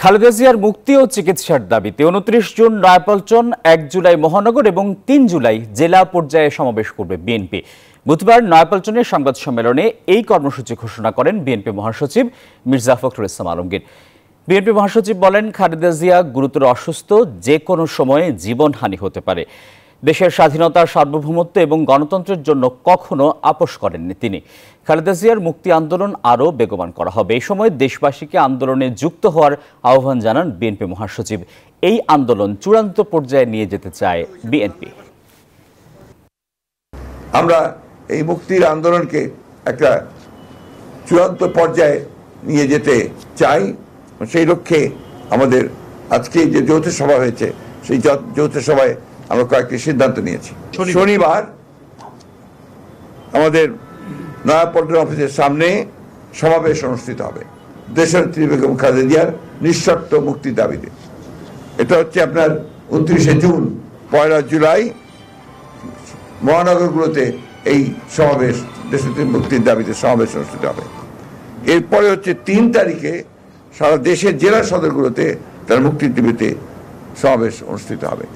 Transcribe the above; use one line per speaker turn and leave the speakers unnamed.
খালেদা জিয়ার মুক্তি ও চিকিৎসার দাবিতে ২৯ জুন নয়াপল্টন, ১ জুলাই মহানগর এবং ৩ জুলাই জেলা পর্যায়ে সমাবেশ করবে বিএনপি। বুধবার নয়াপল্টনের সংবাদ সম্মেলনে এই কর্মসূচি ঘোষণা করেন বিএনপি মহাসচিব মির্জা ফখরুল ইসলাম আলমগীর। বিএনপি মহাসচিব বলেন, খালেদা জিয়া গুরুতর অসুস্থ, যে কোনো সময়ে জীবনহানি হতে পারে। দেশের স্বাধীনতা, সার্বভৌমত্ব এবং গণতন্ত্রের জন্য কখনো আপোষ করেননি তিনি। খালেদা জিয়ার মুক্তি আন্দোলন আরও বেগবান করা হবে। এই সময় দেশবাসীকে আন্দোলনে যুক্ত হওয়ার আহ্বান জানান বিএনপি মহাসচিব। এই আন্দোলন চূড়ান্ত পর্যায়ে নিয়ে যেতে চায় বিএনপি।
আমরা এই মুক্তির আন্দোলনকে একটা চূড়ান্ত পর্যায়ে নিয়ে যেতে চাই। সেই লক্ষ্যে আমাদের আজকে যে যৌথ সভা হয়েছে, সেই যৌথ সভায় আমরা কয়েকটি সিদ্ধান্ত নিয়েছি। শনিবার আমাদের নয়াপল্টন অফিসের সামনে সমাবেশ অনুষ্ঠিত হবে দেশনেত্রী বেগম খালেদা জিয়ার নিঃশর্ত মুক্তির দাবিতে। এটা হচ্ছে আপনার ২৯শে জুন, ১ জুলাই মহানগরগুলোতে এই সমাবেশ, দেশনেত্রী মুক্তির দাবিতে সমাবেশ অনুষ্ঠিত হবে। এরপরে হচ্ছে ৩ তারিখে সারা দেশের জেলা সদরগুলোতে তার মুক্তির দাবিতে সমাবেশ অনুষ্ঠিত হবে।